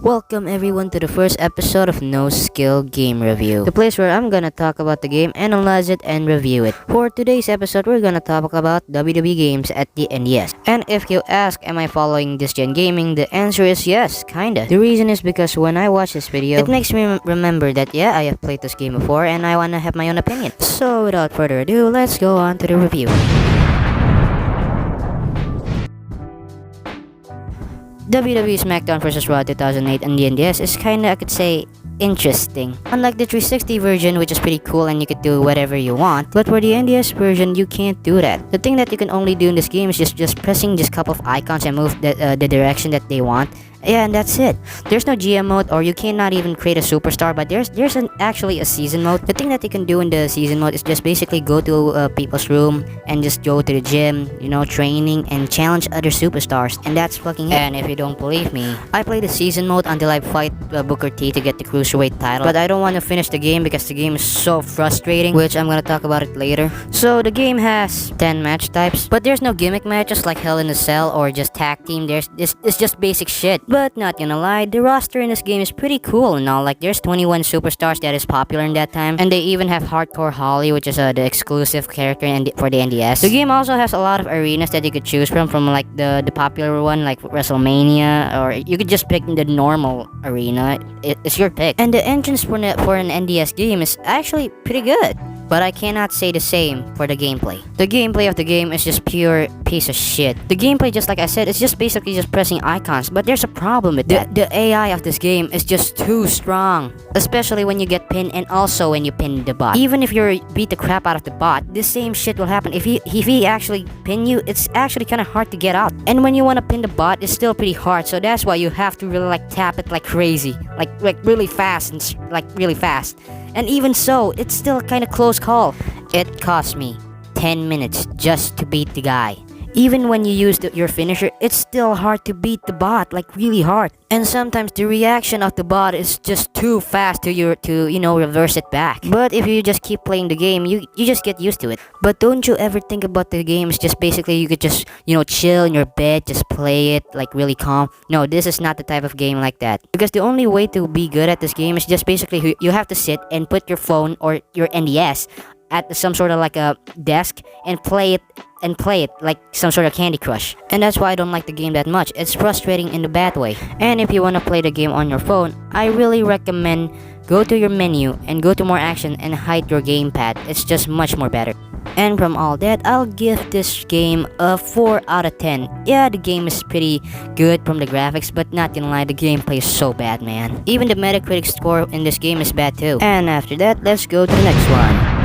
Welcome everyone to the first episode of No Skill Game Review, the place where I'm gonna talk about the game, analyze it, and review it. For today's episode, we're gonna talk about WWE games at the NES. And if you ask, am I following this gen gaming? The answer is yes, kinda. The reason is because when I watch this video, it makes me remember that yeah, I have played this game before and I wanna have my own opinion. So without further ado, let's go on to the review. WWE SmackDown vs. Raw 2008 on the NDS is kinda, I could say, interesting. Unlike the 360 version, which is pretty cool and you could do whatever you want, but for the NDS version, you can't do that. The thing that you can only do in this game is just pressing just couple of icons and move the direction that they want. Yeah, and that's it. There's no GM mode, or you cannot even create a superstar, but there's actually a season mode. The thing that you can do in the season mode is just basically go to people's room and just go to the gym, training and challenge other superstars, and that's fucking it. And if you don't believe me, I played the season mode until I fight Booker T to get the Cruiserweight title, but I don't want to finish the game because the game is so frustrating, which I'm gonna talk about it later. So the game has 10 match types, but there's no gimmick matches like Hell in a Cell or just tag team. It's just basic shit. But not gonna lie, the roster in this game is pretty cool and all. Like there's 21 superstars that is popular in that time, and they even have Hardcore Holly, which is the exclusive character for the NDS. The game also has a lot of arenas that you could choose from like the popular one like WrestleMania, or you could just pick the normal arena. It's your pick. And the entrance for an NDS game is actually pretty good. But I cannot say the same for the gameplay. The gameplay of the game is just pure piece of shit. The gameplay, just like I said, it's just basically just pressing icons, but there's a problem with that. The AI of this game is just too strong, especially when you get pinned and also when you pin the bot. Even if you beat the crap out of the bot, the same shit will happen. If he actually pin you, it's actually kind of hard to get out. And when you want to pin the bot, it's still pretty hard, so that's why you have to really like tap it like crazy, like really fast and really fast. And even so, it's still kind of close call. It cost me 10 minutes just to beat the guy. Even when you use your finisher, it's still hard to beat the bot, like really hard. And sometimes the reaction of the bot is just too fast to reverse it back. But if you just keep playing the game, you just get used to it. But don't you ever think about the games just basically you could just, chill in your bed, just play it like really calm? No, this is not the type of game like that. Because the only way to be good at this game is just basically you have to sit and put your phone or your NDS at some sort of like a desk and play it like some sort of Candy Crush. And that's why I don't like the game that much. It's frustrating in the bad way. And if you want to play the game on your phone, I really recommend go to your menu and go to more action and hide your gamepad. It's just much more better. And from all that, I'll give this game a 4 out of 10. Yeah, the game is pretty good from the graphics, but not gonna lie, the gameplay is so bad, man. Even the Metacritic score in this game is bad too. And after that, let's go to the next one.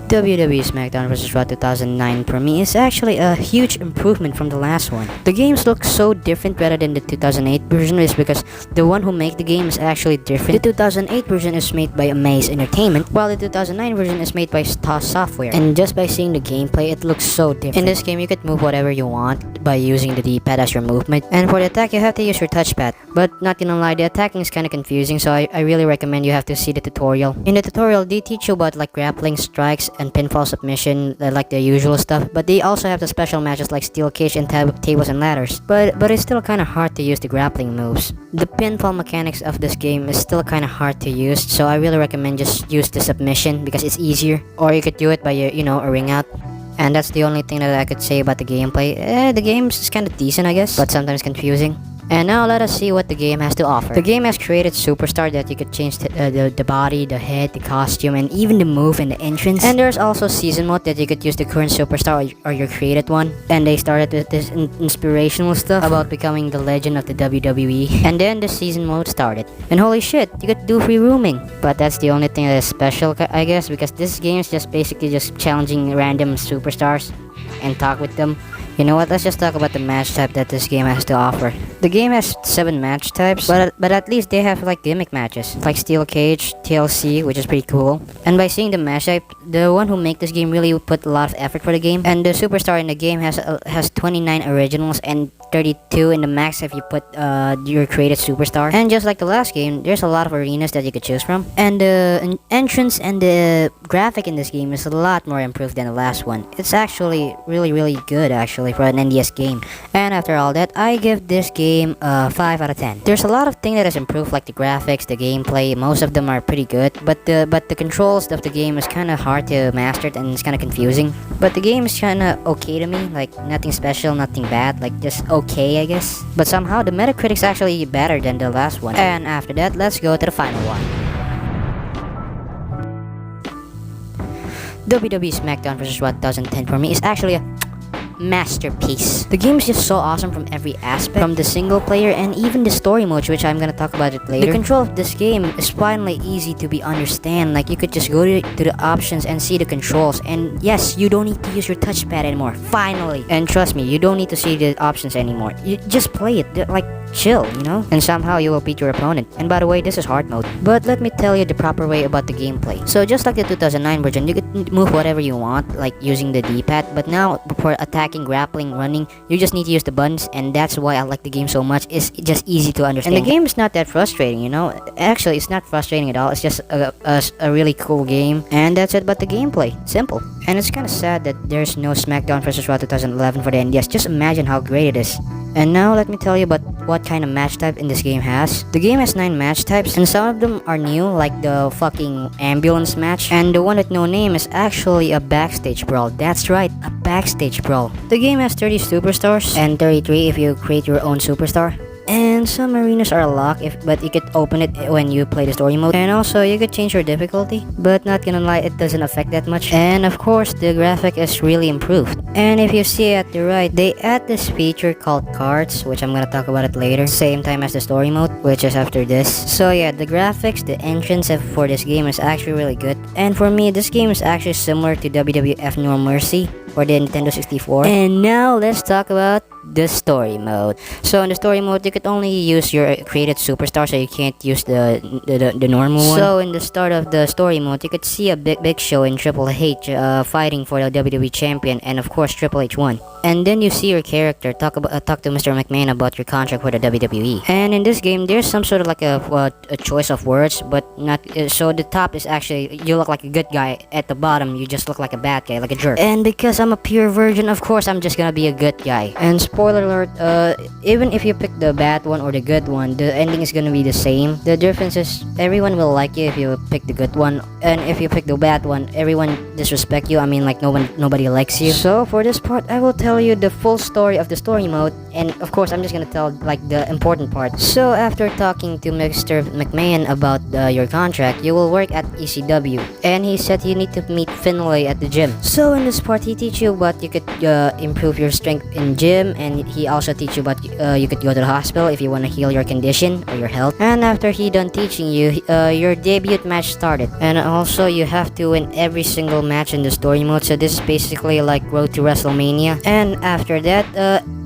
WWE SmackDown vs. Raw 2009 for me is actually a huge improvement from the last one. The games look so different rather than the 2008 version is because the one who made the game is actually different. The 2008 version is made by Amaze Entertainment, while the 2009 version is made by Star Software. And just by seeing the gameplay, it looks so different. In this game, you could move whatever you want by using the D-pad as your movement. And for the attack, you have to use your touchpad. But not gonna lie, the attacking is kinda confusing, so I really recommend you have to see the tutorial. In the tutorial, they teach you about like grappling, strikes, and pinfall submission, like the usual stuff, but they also have the special matches like steel cage and tables and ladders. But it's still kind of hard to use the grappling moves. The pinfall mechanics of this game is still kind of hard to use, so I really recommend just use the submission because it's easier, or you could do it by a ring out. And that's the only thing that I could say about the gameplay. The game is kind of decent, I guess, but sometimes confusing. And now let us see what the game has to offer. The game has created superstar that you could change the body, the head, the costume, and even the move and the entrance. And there's also season mode that you could use the current superstar or your created one. And they started with this inspirational stuff about becoming the legend of the WWE. And then the season mode started. And holy shit, you could do free roaming. But that's the only thing that is special, I guess, because this game is just basically just challenging random superstars and talk with them. You know what, let's just talk about the match type that this game has to offer. The game has 7 match types, but at least they have like gimmick matches, like Steel Cage, TLC, which is pretty cool. And by seeing the match type, the one who made this game really put a lot of effort for the game. And the superstar in the game has 29 originals, and 32 in the max if you put your created superstar. And just like the last game, there's a lot of arenas that you could choose from. And the entrance and the graphic in this game is a lot more improved than the last one. It's actually really good actually for an NDS game. And after all that, I give this game a 5 out of 10. There's a lot of things that is improved, like the graphics, the gameplay. Most of them are pretty good, but the controls of the game is kind of hard to master and it's kind of confusing. But the game is kind of okay to me, like nothing special, nothing bad, like just okay, I guess. But somehow the Metacritic's actually better than the last one. And after that, let's go to the final one. WWE SmackDown vs. Raw 2010 for me is actually a masterpiece. The game is just so awesome from every aspect, from the single player and even the story mode, which I'm gonna talk about it later. The control of this game is finally easy to be understand. Like you could just go to the options and see the controls, and yes, you don't need to use your touchpad anymore, finally. And trust me, you don't need to see the options anymore. You just play it, like chill, you know? And somehow you will beat your opponent. And by the way, this is hard mode. But let me tell you the proper way about the gameplay. So just like the 2009 version, you could move whatever you want, like using the D-pad. But now, for attacking, grappling, running, you just need to use the buttons. And that's why I like the game so much. It's just easy to understand. And the game is not that frustrating, you know? Actually, it's not frustrating at all. It's just a really cool game. And that's it about the gameplay. Simple. And it's kind of sad that there's no SmackDown vs. Raw 2011 for the NDS. Just imagine how great it is. And now let me tell you about what kind of match type in this game has. The game has 9 match types, and some of them are new, like the fucking ambulance match. And the one with no name is actually a backstage brawl. That's right, a backstage brawl. The game has 30 superstars and 33 if you create your own superstar. And some arenas are locked, but you could open it when you play the story mode. And also, you could change your difficulty, but not gonna lie, it doesn't affect that much. And of course, the graphic is really improved. And if you see at the right, they add this feature called cards, which I'm gonna talk about it later. Same time as the story mode, which is after this. So yeah, the graphics, the entrance for this game is actually really good. And for me, this game is actually similar to WWF No Mercy for the Nintendo 64. And now let's talk about the story mode. So in the story mode, you could only use your created superstar, so you can't use the normal one. So in the start of the story mode, you could see a Big Show in Triple H fighting for the WWE champion, and of course Triple H won. And then you see your character talk to Mr. McMahon about your contract for the WWE. And in this game, there's some sort of like a choice of words, but not. So the top is actually you look like a good guy. At the bottom, you just look like a bad guy, like a jerk. And because I'm a pure virgin, of course I'm just gonna be a good guy. And spoiler alert, even if you pick the bad one or the good one, the ending is gonna be the same. The difference is everyone will like you if you pick the good one, and if you pick the bad one, everyone disrespect you. I mean, like nobody likes you. So for this part, I will tell you the full story of the story mode, and of course I'm just gonna tell like the important part. So after talking to Mr. McMahon about your contract, you will work at ECW, and he said you need to meet Finlay at the gym. So in this part, he teach you what you could improve your strength in gym, and he also teach you about you could go to the hospital if you want to heal your condition or your health. And after he done teaching you, your debut match started, and also you have to win every single match in the story mode. So this is basically like Road to WrestleMania. And after that,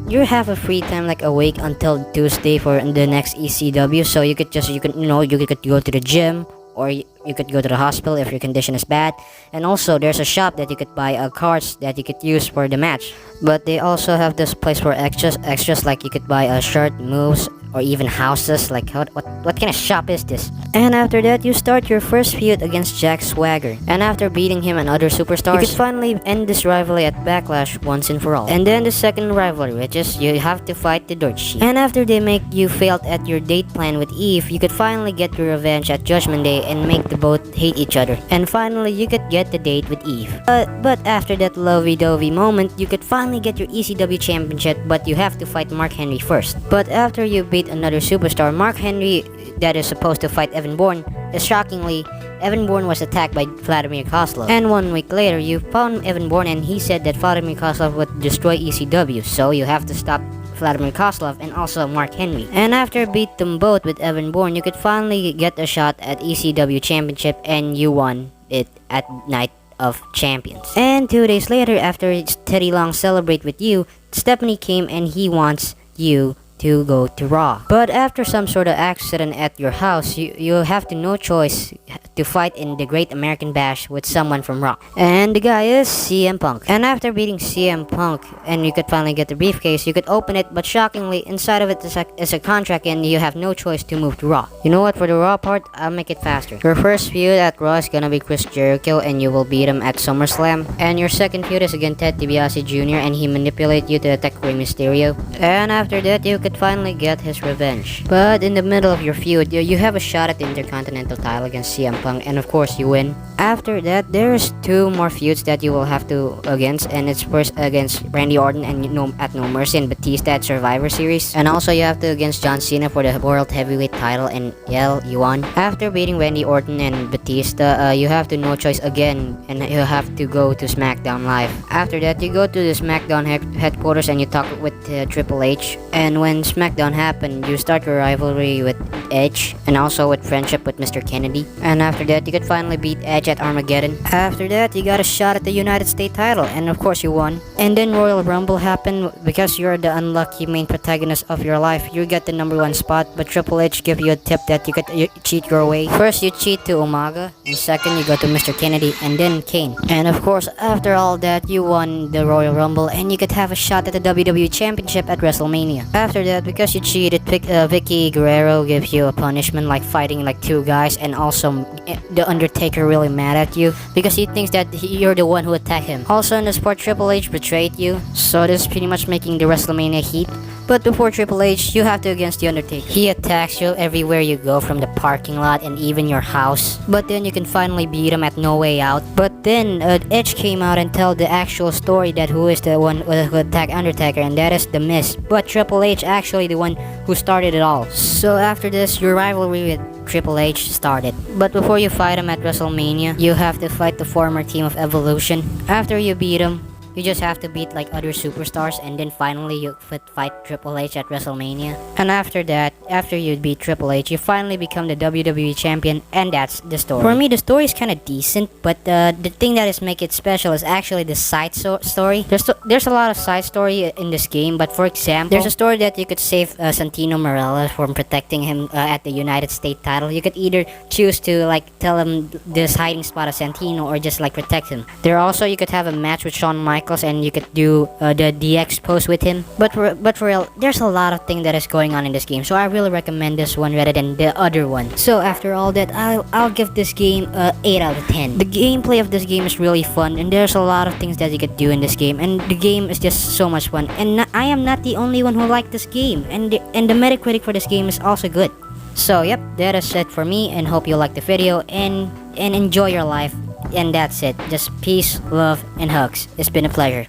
you have a free time like a week until Tuesday for the next ECW. So you could go to the gym, or you could go to the hospital if your condition is bad. And also there's a shop that you could buy cards that you could use for the match. But they also have this place for extras like you could buy a shirt, moves, or even houses. Like what kind of shop is this? And after that, you start your first feud against Jack Swagger. And after beating him and other superstars, you could finally end this rivalry at Backlash once and for all. And then the second rivalry, which is you have to fight the Dirt Sheet. And after they make you failed at your date plan with Eve, you could finally get your revenge at Judgment Day and make the both hate each other. And finally, you could get the date with Eve. But after that lovey-dovey moment, you could finally get your ECW championship, but you have to fight Mark Henry first. But after you beat another superstar, Mark Henry, that is supposed to fight Evan Bourne, shockingly, Evan Bourne was attacked by Vladimir Kozlov. And 1 week later, you found Evan Bourne, and he said that Vladimir Kozlov would destroy ECW, so you have to stop Vladimir Kozlov and also Mark Henry. And after beat them both with Evan Bourne, you could finally get a shot at ECW championship, and you won it at Night of Champions. And 2 days later, after Teddy Long celebrate with you, Stephanie came and he wants you to go to Raw. But after some sort of accident at your house, you have no choice to fight in the Great American Bash with someone from Raw. And the guy is CM Punk. And after beating CM Punk and you could finally get the briefcase, you could open it, but shockingly, inside of it is a contract and you have no choice to move to Raw. You know what, for the Raw part, I'll make it faster. Your first feud at Raw is gonna be Chris Jericho and you will beat him at SummerSlam. And your second feud is against Ted DiBiase Jr. and he manipulate you to attack Rey Mysterio. And after that, you could finally get his revenge. But in the middle of your feud, you have a shot at the Intercontinental title against CM Punk, and of course you win. After that, there's 2 more feuds that you will have to against, and it's first against Randy Orton and at No Mercy and Batista at Survivor Series. And also you have to against John Cena for the World Heavyweight title, and you won. After beating Randy Orton and Batista, you have to no choice again, and you have to go to SmackDown Live. After that, you go to the SmackDown headquarters and you talk with Triple H. And when SmackDown happened, you start your rivalry with Edge and also with friendship with Mr. Kennedy. And after that, you could finally beat Edge at Armageddon. After that, you got a shot at the United States title, and of course you won. And then Royal Rumble happened. Because you're the unlucky main protagonist of your life, you get the #1 spot, but Triple H give you a tip that you could cheat your way. First, you cheat to Umaga, and second, you go to Mr. Kennedy, and then Kane. And of course, after all that, you won the Royal Rumble, and you could have a shot at the WWE Championship at WrestleMania. After that, because you cheated, Vicky Guerrero gives you a punishment like fighting like 2 guys, and also the Undertaker really mad at you because he thinks that you're the one who attacked him. Also in the sport, Triple H betrayed you, so this is pretty much making the WrestleMania heat. But before Triple H, you have to against the Undertaker. He attacks you everywhere you go, from the parking lot and even your house. But then you can finally beat him at No Way Out. But then Edge came out and tell the actual story that who is the one who attacked Undertaker, and that is The Miz. But Triple H actually the one who started it all. So after this, your rivalry with Triple H started. But before you fight him at WrestleMania, you have to fight the former team of Evolution. After you beat him, you just have to beat like other superstars, and then finally you fight Triple H at WrestleMania. And after that, after you beat Triple H, you finally become the WWE champion, and that's the story. For me, the story is kind of decent, but the thing that is make it special is actually the side story. There's a lot of side story in this game, but for example, there's a story that you could save Santino Marella from protecting him at the United States title. You could either choose to like tell him this hiding spot of Santino, or just like protect him. There also, you could have a match with Shawn Michaels, and you could do the DX pose with him. But for real, there's a lot of things that is going on in this game, so I really recommend this one rather than the other one. So after all that, I'll give this game 8 out of 10. The gameplay of this game is really fun, and there's a lot of things that you could do in this game, and the game is just so much fun. And I am not the only one who liked this game, and the Metacritic for this game is also good. So yep, that is it for me, and hope you liked the video and enjoy your life. And that's it. Just peace, love, and hugs. It's been a pleasure.